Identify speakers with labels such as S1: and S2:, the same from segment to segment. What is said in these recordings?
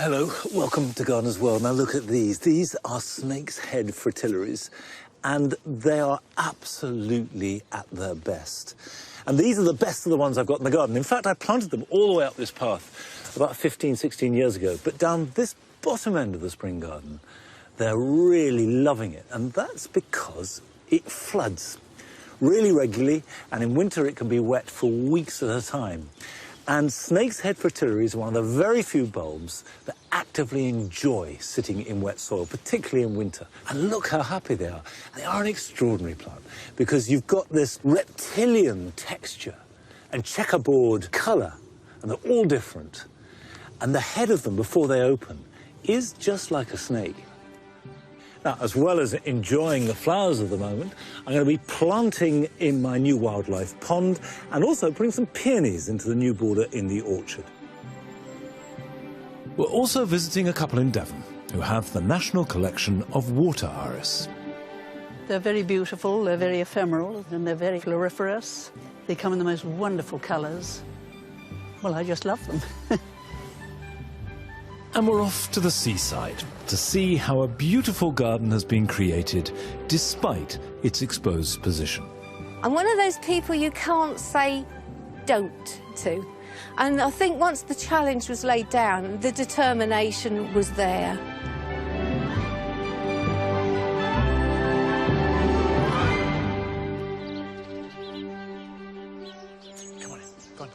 S1: Hello, welcome to Gardener's World. Now look at these. These are snake's head fritillaries, and they are absolutely at their best. And these are the best of the ones I've got in the garden. In fact, I planted them all the way up this path about 15, 16 years ago. But down this bottom end of the spring garden, they're really loving it. And that's because it floods really regularly, and in winter it can be wet for weeks at a time. And snake's head fritillary is one of the very few bulbs that actively enjoy sitting in wet soil, particularly in winter. And look how happy they are. They are an extraordinary plant because you've got this reptilian texture and checkerboard colour, and they're all different. And the head of them, before they open, is just like a snake. Now, as well as enjoying the flowers of the moment, I'm going to be planting in my new wildlife pond and also putting some peonies into the new border in the orchard.
S2: We're also visiting a couple in Devon who have the National Collection of water iris.
S3: They're very beautiful, they're very ephemeral, and they're very floriferous. They come in the most wonderful colours. Well, I just love them.
S2: And we're off to the seaside to see how a beautiful garden has been created despite its exposed position.
S4: I'm one of those people you can't say don't to. And I think once the challenge was laid down, the determination was there.
S1: Come on in, go on.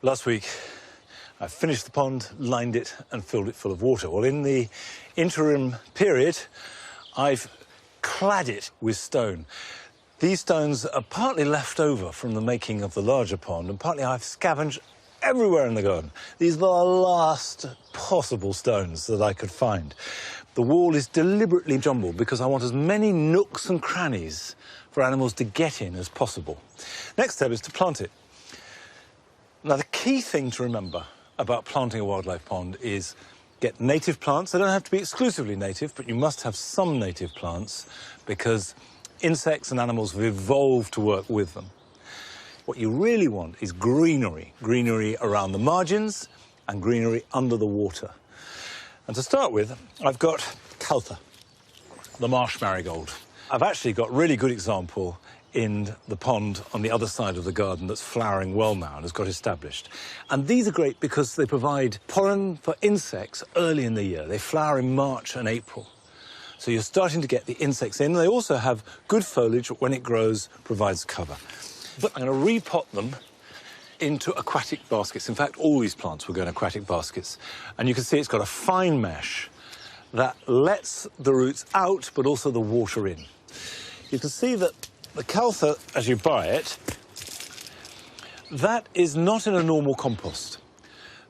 S1: Last week, I finished the pond, lined it and filled it full of water. Well, in the interim period, I've clad it with stone. These stones are partly left over from the making of the larger pond, and partly I've scavenged everywhere in the garden. These are the last possible stones that I could find. The wall is deliberately jumbled because I want as many nooks and crannies for animals to get in as possible. Next step is to plant it. Now, the key thing to remember about planting a wildlife pond is get native plants. They don't have to be exclusively native, but you must have some native plants because insects and animals have evolved to work with them. What you really want is greenery. Greenery around the margins and greenery under the water. And to start with, I've got Caltha, the marsh marigold. I've actually got a really good example in the pond on the other side of the garden that's flowering well now and has got established. And these are great because they provide pollen for insects early in the year. They flower in March and April. So you're starting to get the insects in. They also have good foliage when it grows, provides cover. But I'm going to repot them into aquatic baskets. In fact, all these plants will go in aquatic baskets. And you can see it's got a fine mesh that lets the roots out, but also the water in. You can see that the Caltha, as you buy it, that is not in a normal compost.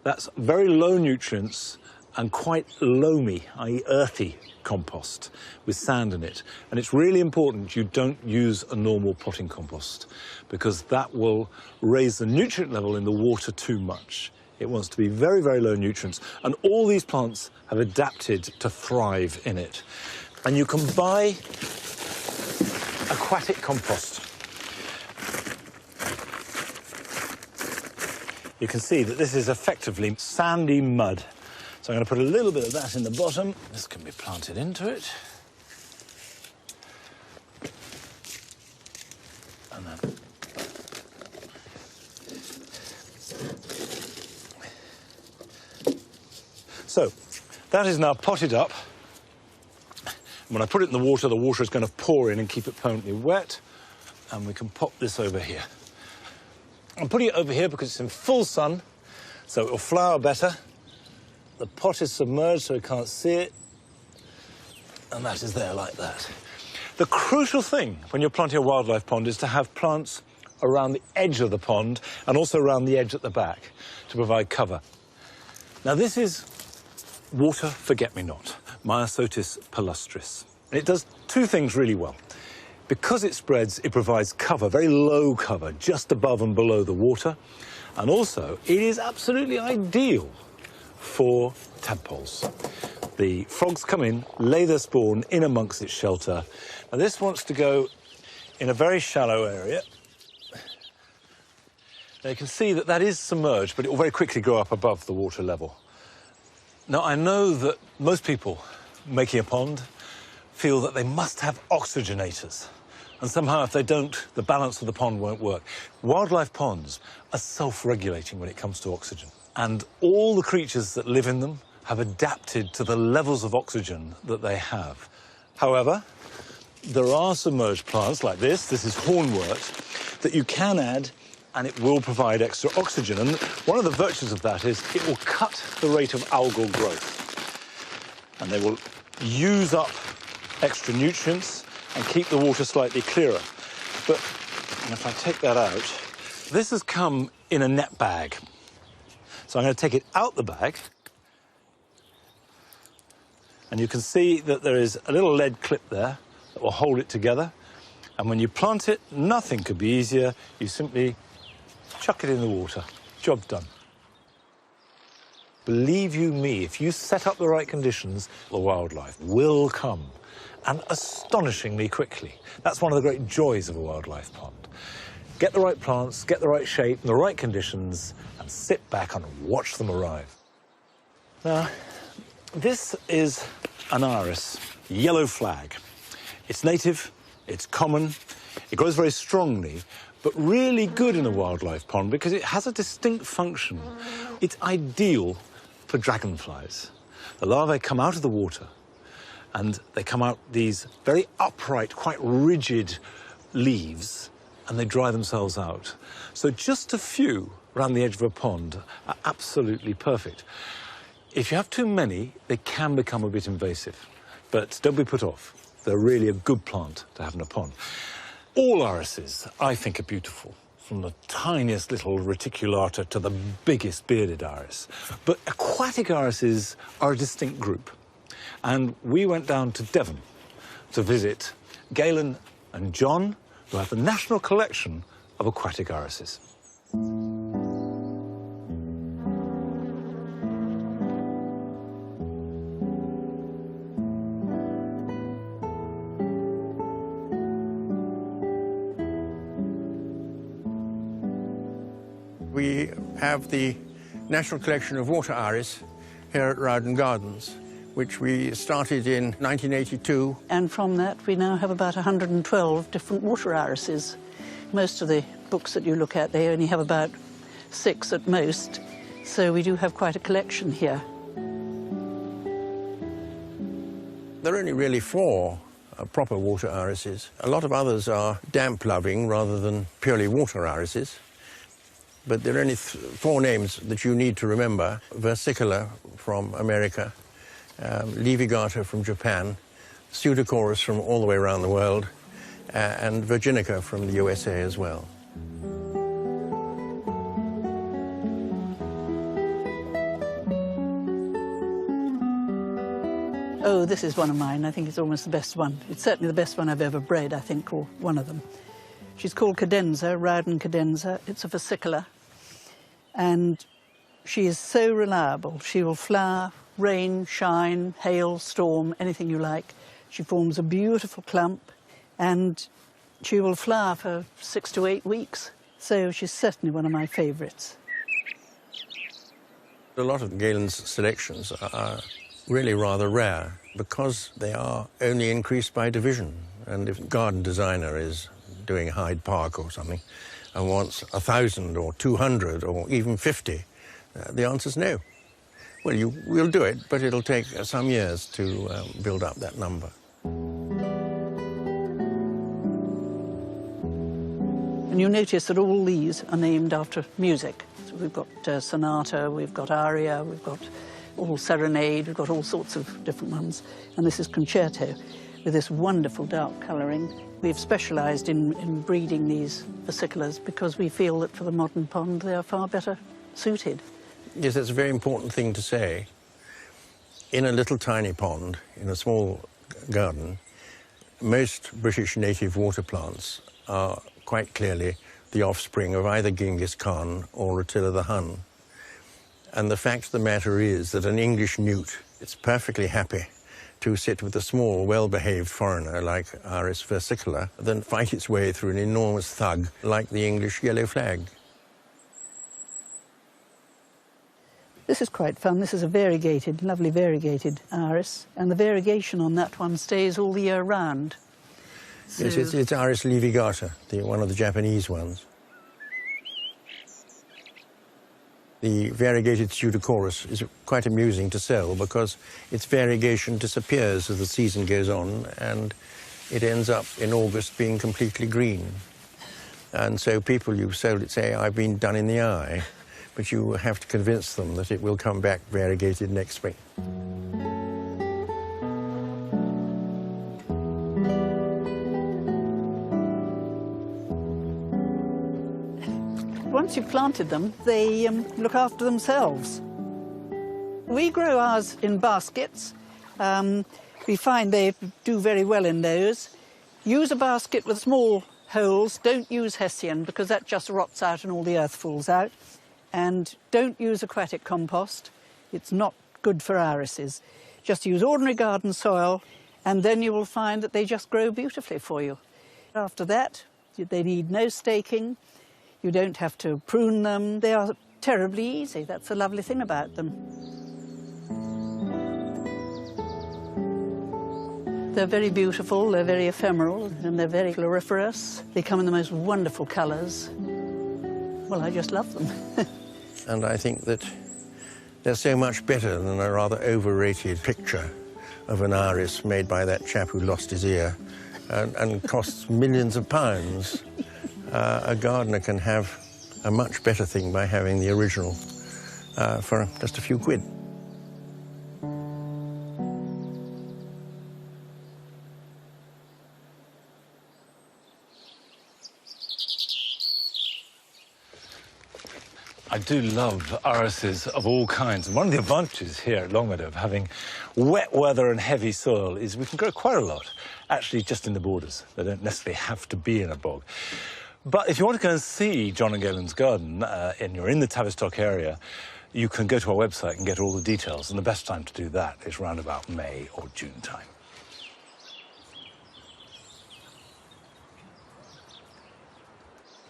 S1: That's very low nutrients and quite loamy, i.e. earthy compost with sand in it. And it's really important you don't use a normal potting compost because that will raise the nutrient level in the water too much. It wants to be very, very low nutrients. And all these plants have adapted to thrive in it. And you can buy aquatic compost. You can see that this is effectively sandy mud. So I'm going to put a little bit of that in the bottom. This can be planted into it. And then so that is now potted up. When I put it in the water is going to pour in and keep it permanently wet. And we can pop this over here. I'm putting it over here because it's in full sun, so it will flower better. The pot is submerged so we can't see it. And that is there like that. The crucial thing when you're planting a wildlife pond is to have plants around the edge of the pond and also around the edge at the back to provide cover. Now, this is water forget-me-not, Myosotis palustris. And it does two things really well. Because it spreads, it provides cover, very low cover, just above and below the water. And also, it is absolutely ideal for tadpoles. The frogs come in, lay their spawn in amongst its shelter. And this wants to go in a very shallow area. Now you can see that that is submerged, but it will very quickly go up above the water level. Now, I know that most people making a pond feel that they must have oxygenators. And somehow, if they don't, the balance of the pond won't work. Wildlife ponds are self-regulating when it comes to oxygen. And all the creatures that live in them have adapted to the levels of oxygen that they have. However, there are submerged plants like this. This is hornwort that you can add, and it will provide extra oxygen. And one of the virtues of that is it will cut the rate of algal growth. And they will use up extra nutrients and keep the water slightly clearer. But if I take that out, this has come in a net bag. So I'm going to take it out the bag. And you can see that there is a little lead clip there that will hold it together. And when you plant it, nothing could be easier. You simply chuck it in the water. Job done. Believe you me, if you set up the right conditions, the wildlife will come, and astonishingly quickly. That's one of the great joys of a wildlife pond. Get the right plants, get the right shape, and the right conditions, and sit back and watch them arrive. Now, this is an iris, yellow flag. It's native, it's common, it grows very strongly, but really good in a wildlife pond because it has a distinct function. It's ideal for dragonflies. The larvae come out of the water and they come out these very upright, quite rigid leaves, and they dry themselves out. So just a few around the edge of a pond are absolutely perfect. If you have too many, they can become a bit invasive, but don't be put off. They're really a good plant to have in a pond. All irises, I think, are beautiful, from the tiniest little reticulata to the biggest bearded iris. But aquatic irises are a distinct group. And we went down to Devon to visit Galen and John, who have the national collection of aquatic irises.
S5: We have the National Collection of Water Iris here at Rowden Gardens, which we started in 1982.
S3: And from that, we now have about 112 different water irises. Most of the books that you look at, they only have about 6 at most, so we do have quite a collection here.
S5: There are only really 4 proper water irises. A lot of others are damp-loving rather than purely water irises. But there are only 4 names that you need to remember. Versicolor from America, Levigata from Japan, Pseudochorus from all the way around the world, and Virginica from the USA as well.
S3: Oh, this is one of mine. I think it's almost the best one. It's certainly the best one I've ever bred, I think, or one of them. She's called Cadenza, Rowden Cadenza. It's a versicolor. And she is so reliable. She will flower, rain, shine, hail, storm, anything you like. She forms a beautiful clump, and she will flower for 6 to 8 weeks. So she's certainly one of my favourites.
S5: A lot of Galen's selections are really rather rare because they are only increased by division. And if a garden designer is doing Hyde Park or something and wants 1,000 or 200 or even 50, the answer's no. Well, we'll do it, but it'll take some years to build up that number.
S3: And you'll notice that all these are named after music. So we've got sonata, we've got aria, we've got all serenade, we've got all sorts of different ones. And this is concerto with this wonderful dark colouring. We've specialised in breeding these versicolors because we feel that for the modern pond they are far better suited.
S5: Yes, that's a very important thing to say. In a little tiny pond, in a small garden, most British native water plants are quite clearly the offspring of either Genghis Khan or Attila the Hun. And the fact of the matter is that an English newt is perfectly happy to sit with a small, well-behaved foreigner like Iris versicolor than fight its way through an enormous thug like the English yellow flag.
S3: This is quite fun. This is a variegated, lovely variegated iris, and the variegation on that one stays all the year round. So...
S5: Yes, it's Iris levigata, one of the Japanese ones. The variegated pseudochorus is quite amusing to sell because its variegation disappears as the season goes on, and it ends up in August being completely green. And so people you've sold it say, I've been done in the eye, but you have to convince them that it will come back variegated next spring.
S3: Once you've planted them, they look after themselves. We grow ours in baskets. We find they do very well in those. Use a basket with small holes. Don't use Hessian because that just rots out and all the earth falls out. And don't use aquatic compost. It's not good for irises. Just use ordinary garden soil, and then you will find that they just grow beautifully for you. After that, they need no staking. You don't have to prune them. They are terribly easy. That's the lovely thing about them. They're very beautiful, they're very ephemeral, and they're very floriferous. They come in the most wonderful colours. Well, I just love them.
S5: And I think that they're so much better than a rather overrated picture of an iris made by that chap who lost his ear and costs millions of pounds. A gardener can have a much better thing by having the original for just a few quid.
S1: I do love irises of all kinds. And one of the advantages here at Longmeadow of having wet weather and heavy soil is we can grow quite a lot, actually just in the borders. They don't necessarily have to be in a bog. But if you want to go and see John and Galen's garden and you're in the Tavistock area, you can go to our website and get all the details. And the best time to do that is round about May or June time.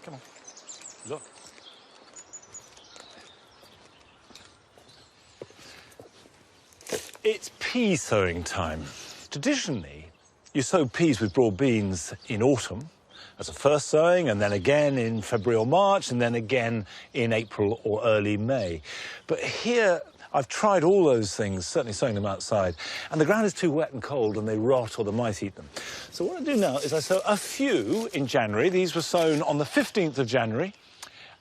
S1: Come on, look. It's pea sowing time. Traditionally, you sow peas with broad beans in autumn as a first sowing, and then again in February or March, and then again in April or early May. But here, I've tried all those things, certainly sowing them outside, and the ground is too wet and cold and they rot or the mice eat them. So what I do now is I sow a few in January. These were sown on the 15th of January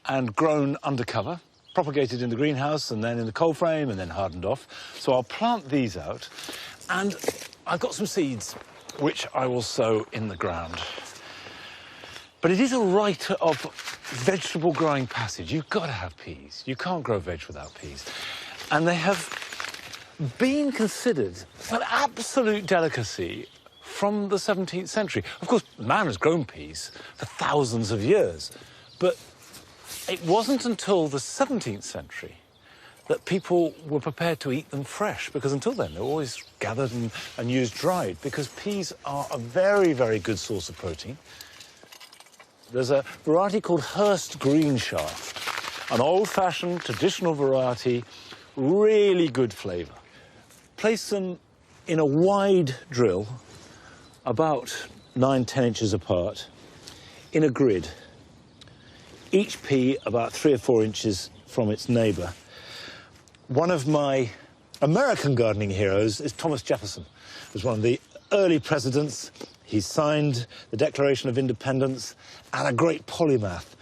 S1: and grown under cover, propagated in the greenhouse and then in the cold frame and then hardened off. So I'll plant these out, and I've got some seeds which I will sow in the ground. But it is a rite of vegetable growing passage. You've got to have peas. You can't grow veg without peas. And they have been considered an absolute delicacy from the 17th century. Of course, man has grown peas for thousands of years, but it wasn't until the 17th century that people were prepared to eat them fresh, because until then they were always gathered and used dried, because peas are a very, very good source of protein. There's a variety called Hurst Green Shaft, an old-fashioned traditional variety, really good flavour. Place them in a wide drill, about 9–10 inches apart, in a grid. Each pea about 3 or 4 inches from its neighbour. One of my American gardening heroes is Thomas Jefferson. He was one of the early presidents. He signed the Declaration of Independence, and a great polymath,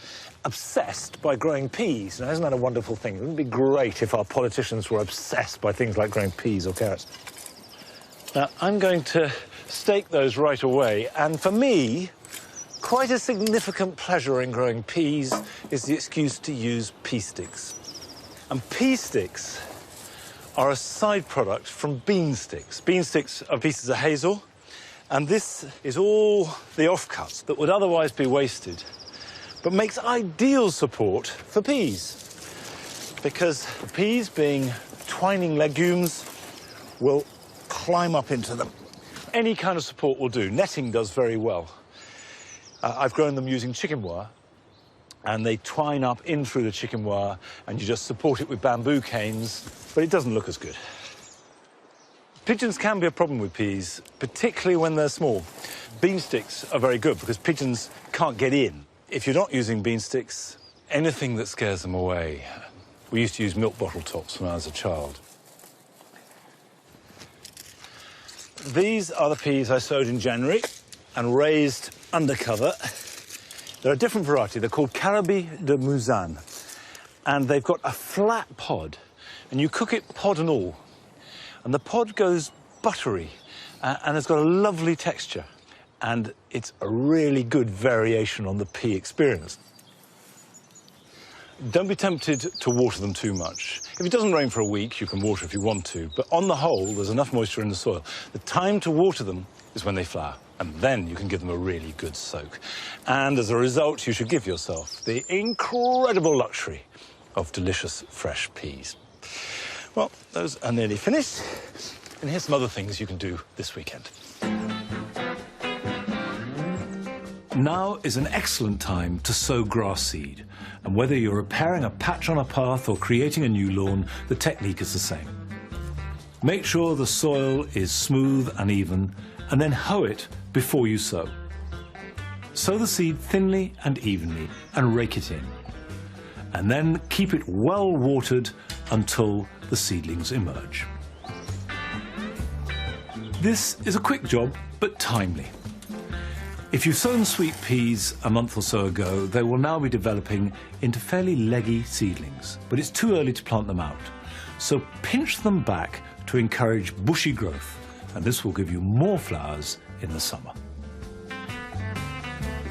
S1: obsessed by growing peas. Now, isn't that a wonderful thing? Wouldn't it be great if our politicians were obsessed by things like growing peas or carrots? Now, I'm going to stake those right away, and for me, quite a significant pleasure in growing peas is the excuse to use pea sticks. And pea sticks are a side product from bean sticks. Bean sticks are pieces of hazel, and this is all the offcuts that would otherwise be wasted, but makes ideal support for peas, because the peas, being twining legumes, will climb up into them. Any kind of support will do. Netting does very well. I've grown them using chicken wire, and they twine up in through the chicken wire, and you just support it with bamboo canes, but it doesn't look as good. Pigeons can be a problem with peas, particularly when they're small. Bean sticks are very good because pigeons can't get in. If you're not using bean sticks, anything that scares them away. We used to use milk bottle tops when I was a child. These are the peas I sowed in January and raised undercover. They're a different variety. They're called Carabi de Mouzane. And they've got a flat pod, and you cook it pod and all. And the pod goes buttery and has got a lovely texture. And it's a really good variation on the pea experience. Don't be tempted to water them too much. If it doesn't rain for a week, you can water if you want to. But on the whole, there's enough moisture in the soil. The time to water them is when they flower. And then you can give them a really good soak. And as a result, you should give yourself the incredible luxury of delicious fresh peas. Well, those are nearly finished. And here's some other things you can do this weekend.
S2: Now is an excellent time to sow grass seed. And whether you're repairing a patch on a path or creating a new lawn, the technique is the same. Make sure the soil is smooth and even, and then hoe it before you sow. Sow the seed thinly and evenly and rake it in. And then keep it well watered until the seedlings emerge. This is a quick job, but timely. If you've sown sweet peas a month or so ago, they will now be developing into fairly leggy seedlings, but it's too early to plant them out. So pinch them back to encourage bushy growth, and this will give you more flowers in the summer.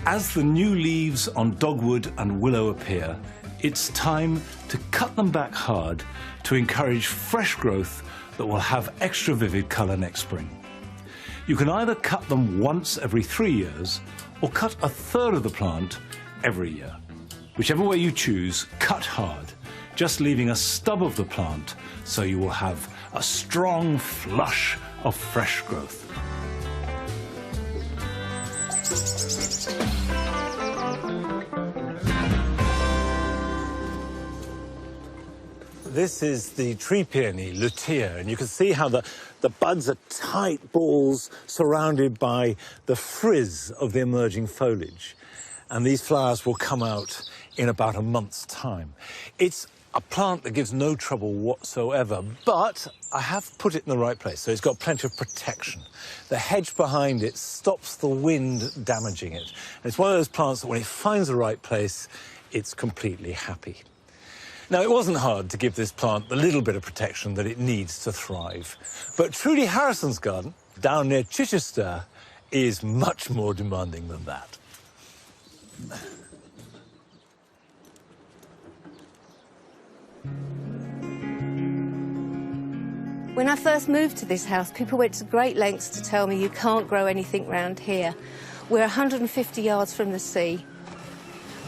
S2: As the new leaves on dogwood and willow appear, it's time to cut them back hard to encourage fresh growth that will have extra vivid colour next spring. You can either cut them once every 3 years or cut a third of the plant every year. Whichever way you choose, cut hard, just leaving a stub of the plant so you will have a strong flush of fresh growth.
S1: This is the tree peony, lutea, and you can see how the buds are tight balls surrounded by the frizz of the emerging foliage. And these flowers will come out in about a month's time. It's a plant that gives no trouble whatsoever, but I have put it in the right place, so it's got plenty of protection. The hedge behind it stops the wind damaging it. And it's one of those plants that when it finds the right place, it's completely happy. Now, it wasn't hard to give this plant the little bit of protection that it needs to thrive. But Trudy Harrison's garden, down near Chichester, is much more demanding than that.
S4: When I first moved to this house, people went to great lengths to tell me you can't grow anything round here. We're 150 yards from the sea.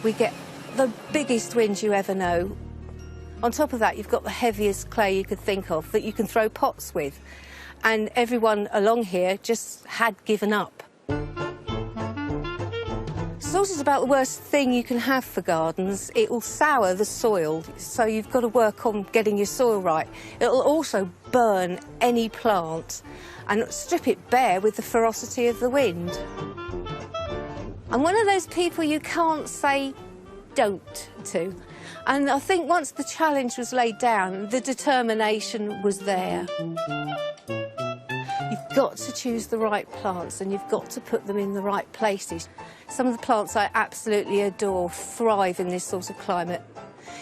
S4: We get the biggest winds you ever know. On top of that, you've got the heaviest clay you could think of that you can throw pots with. And everyone along here just had given up. Salt is about the worst thing you can have for gardens. It will sour the soil, so you've got to work on getting your soil right. It'll also burn any plant and strip it bare with the ferocity of the wind. I'm one of those people you can't say don't to. And I think once the challenge was laid down, the determination was there. You've got to choose the right plants and you've got to put them in the right places. Some of the plants I absolutely adore thrive in this sort of climate.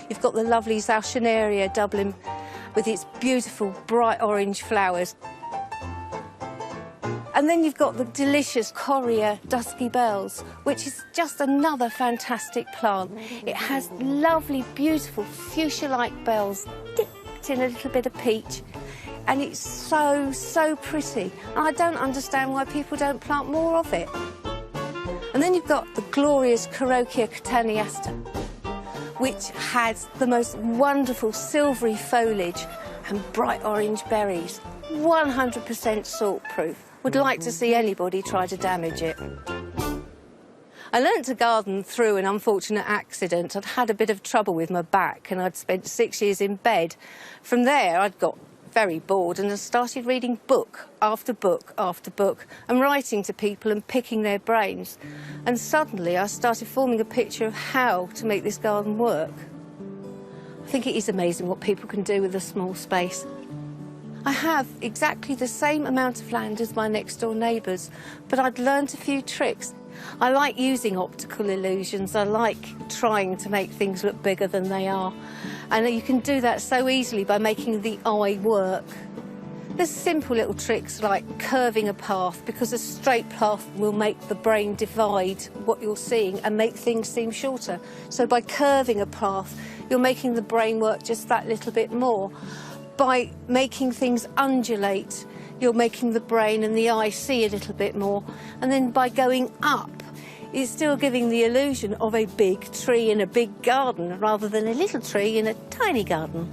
S4: You've got the lovely Zalcenaria Dublin with its beautiful bright orange flowers. And then you've got the delicious Correa Dusky Bells, which is just another fantastic plant. It has lovely, beautiful fuchsia-like bells dipped in a little bit of peach. And it's so, so pretty. And I don't understand why people don't plant more of it. And then you've got the glorious Carokia Cataniasta, which has the most wonderful silvery foliage and bright orange berries. 100% salt-proof. Would like to see anybody try to damage it. I learnt to garden through an unfortunate accident. I'd had a bit of trouble with my back and I'd spent 6 years in bed. From there, I'd got very bored and I started reading book after book after book and writing to people and picking their brains. And suddenly I started forming a picture of how to make this garden work. I think it is amazing what people can do with a small space. I have exactly the same amount of land as my next door neighbours, but I'd learnt a few tricks. I like using optical illusions. I like trying to make things look bigger than they are. And you can do that so easily by making the eye work. There's simple little tricks like curving a path, because a straight path will make the brain divide what you're seeing and make things seem shorter. So by curving a path, you're making the brain work just that little bit more. By making things undulate, you're making the brain and the eye see a little bit more. And then by going up, it's still giving the illusion of a big tree in a big garden rather than a little tree in a tiny garden.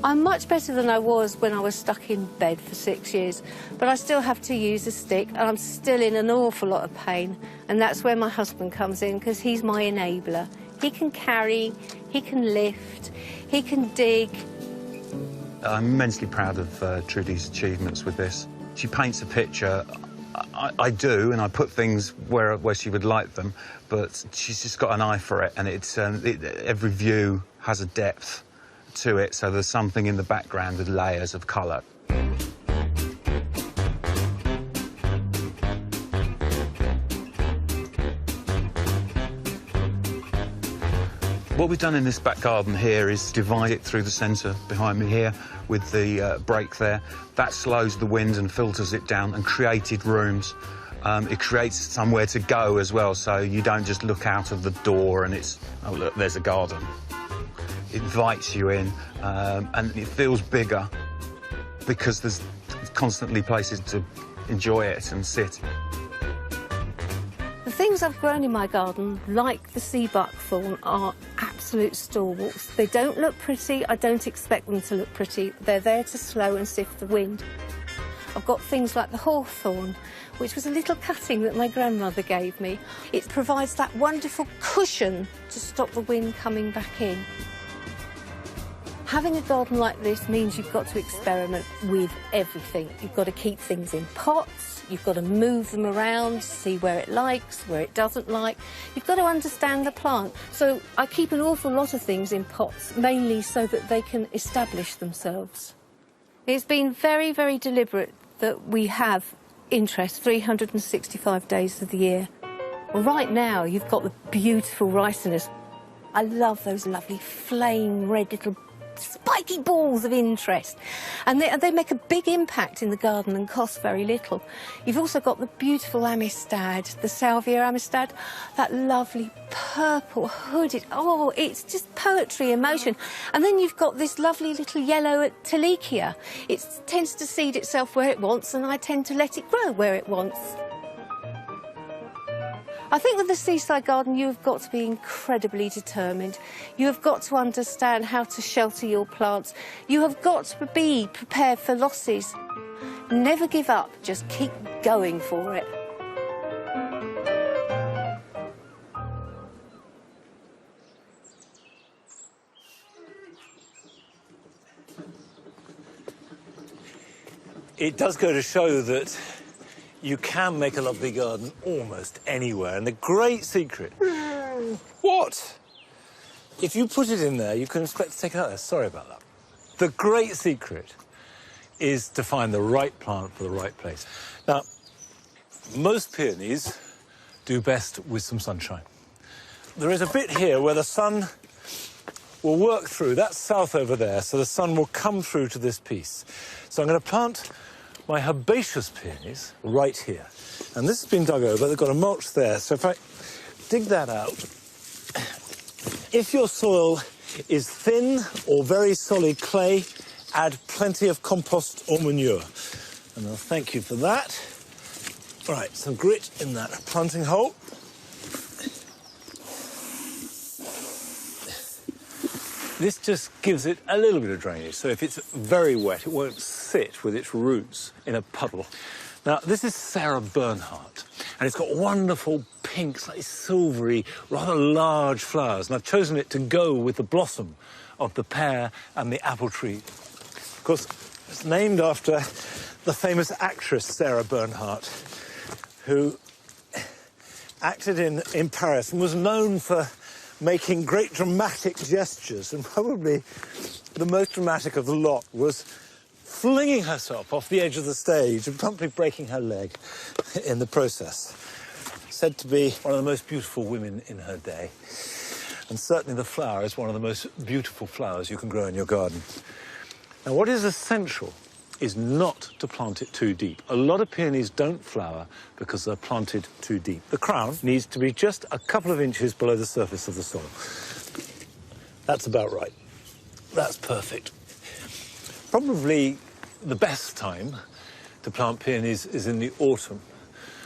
S4: I'm much better than I was when I was stuck in bed for 6 years, but I still have to use a stick and I'm still in an awful lot of pain. And that's where my husband comes in, because he's my enabler. He can carry, he can lift, he can dig.
S6: I'm immensely proud of Trudy's achievements with this. She paints a picture. I do, and I put things where she would like them, but she's just got an eye for it, and every view has a depth to it, so there's something in the background with layers of colour. What we've done in this back garden here is divide it through the centre behind me here with the break there. That slows the wind and filters it down and created rooms. It creates somewhere to go as well, so you don't just look out of the door and it's, oh look, there's a garden. It invites you in and it feels bigger because there's constantly places to enjoy it and sit.
S4: The things I've grown in my garden, like the sea buckthorn, are absolute stalwarts. They don't look pretty. I don't expect them to look pretty. They're there to slow and sift the wind. I've got things like the hawthorn, which was a little cutting that my grandmother gave me. It provides that wonderful cushion to stop the wind coming back in. Having a garden like this means you've got to experiment with everything. You've got to keep things in pots, you've got to move them around, see where it likes, where it doesn't like. You've got to understand the plant. So I keep an awful lot of things in pots, mainly so that they can establish themselves. It's been very, very deliberate that we have interest 365 days of the year. Well, right now, you've got the beautiful ricinus. I love those lovely flame red little spiky balls of interest, and they make a big impact in the garden and cost very little. You've also got the beautiful amistad, the Salvia amistad, that lovely purple hooded, oh, it's just poetry in motion. And then you've got this lovely little yellow Telekia. It tends to seed itself where it wants, and I tend to let it grow where it wants. I think with the seaside garden, you have got to be incredibly determined. You have got to understand how to shelter your plants. You have got to be prepared for losses. Never give up, just keep going for it.
S1: It does go to show that you can make a lovely garden almost anywhere, and the great secret... What? If you put it in there, you can expect to take it out there. Sorry about that. The great secret is to find the right plant for the right place. Now, most peonies do best with some sunshine. There is a bit here where the sun will work through. That's south over there, so the sun will come through to this piece. So I'm going to plant my herbaceous peonies right here. And this has been dug over, they've got a mulch there. So if I dig that out, if your soil is thin or very solid clay, add plenty of compost or manure. And I'll thank you for that. All right, some grit in that planting hole. This just gives it a little bit of drainage, so if it's very wet, it won't sit with its roots in a puddle. Now, this is Sarah Bernhardt, and it's got wonderful pink, slightly silvery, rather large flowers, and I've chosen it to go with the blossom of the pear and the apple tree. Of course, it's named after the famous actress Sarah Bernhardt, who acted in Paris and was known for making great dramatic gestures, and probably the most dramatic of the lot was flinging herself off the edge of the stage and promptly breaking her leg in the process. Said to be one of the most beautiful women in her day. And certainly the flower is one of the most beautiful flowers you can grow in your garden. Now, what is essential is not to plant it too deep. A lot of peonies don't flower because they're planted too deep. The crown needs to be just a couple of inches below the surface of the soil. That's about right. That's perfect. Probably the best time to plant peonies is in the autumn.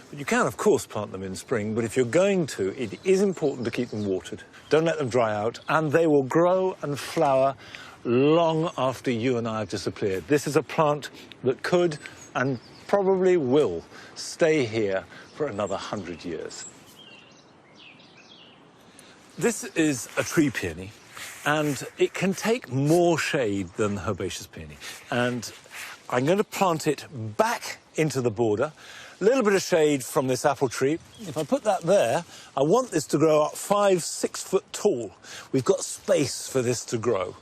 S1: But you can, of course, plant them in spring, but if you're going to, it is important to keep them watered. Don't let them dry out, and they will grow and flower long after you and I have disappeared. This is a plant that could and probably will stay here for another 100 years. This is a tree peony, and it can take more shade than the herbaceous peony. And I'm going to plant it back into the border. A little bit of shade from this apple tree. If I put that there, I want this to grow up 5-6 foot tall. We've got space for this to grow.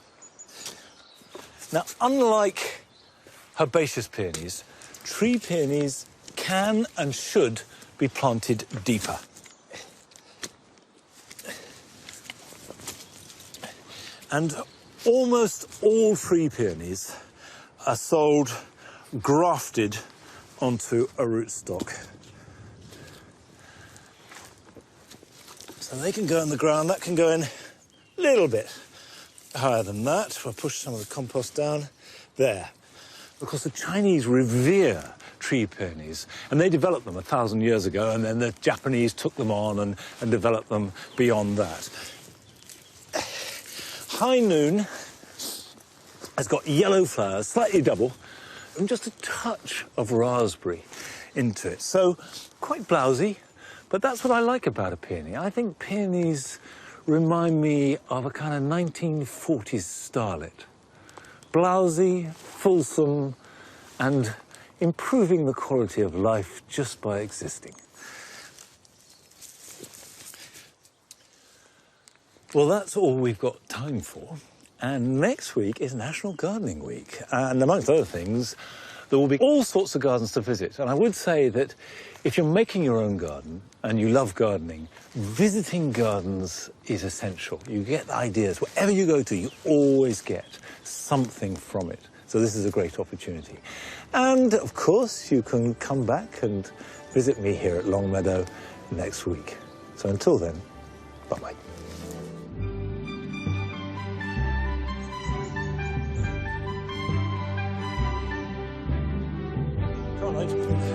S1: Now, unlike herbaceous peonies, tree peonies can and should be planted deeper. And almost all tree peonies are sold grafted onto a rootstock. So they can go in the ground, that can go in a little bit higher than that. If I push some of the compost down, there. Because the Chinese revere tree peonies, and they developed them 1,000 years ago, and then the Japanese took them on and developed them beyond that. High Noon has got yellow flowers, slightly double, and just a touch of raspberry into it. So, quite blousy, but that's what I like about a peony. I think peonies remind me of a kind of 1940s starlet. Blousy, fulsome, and improving the quality of life just by existing. Well, that's all we've got time for. And next week is National Gardening Week. And amongst other things, there will be all sorts of gardens to visit. And I would say that if you're making your own garden and you love gardening, visiting gardens is essential. You get ideas. Wherever you go to, you always get something from it. So this is a great opportunity. And, of course, you can come back and visit me here at Longmeadow next week. So until then, bye-bye. All right.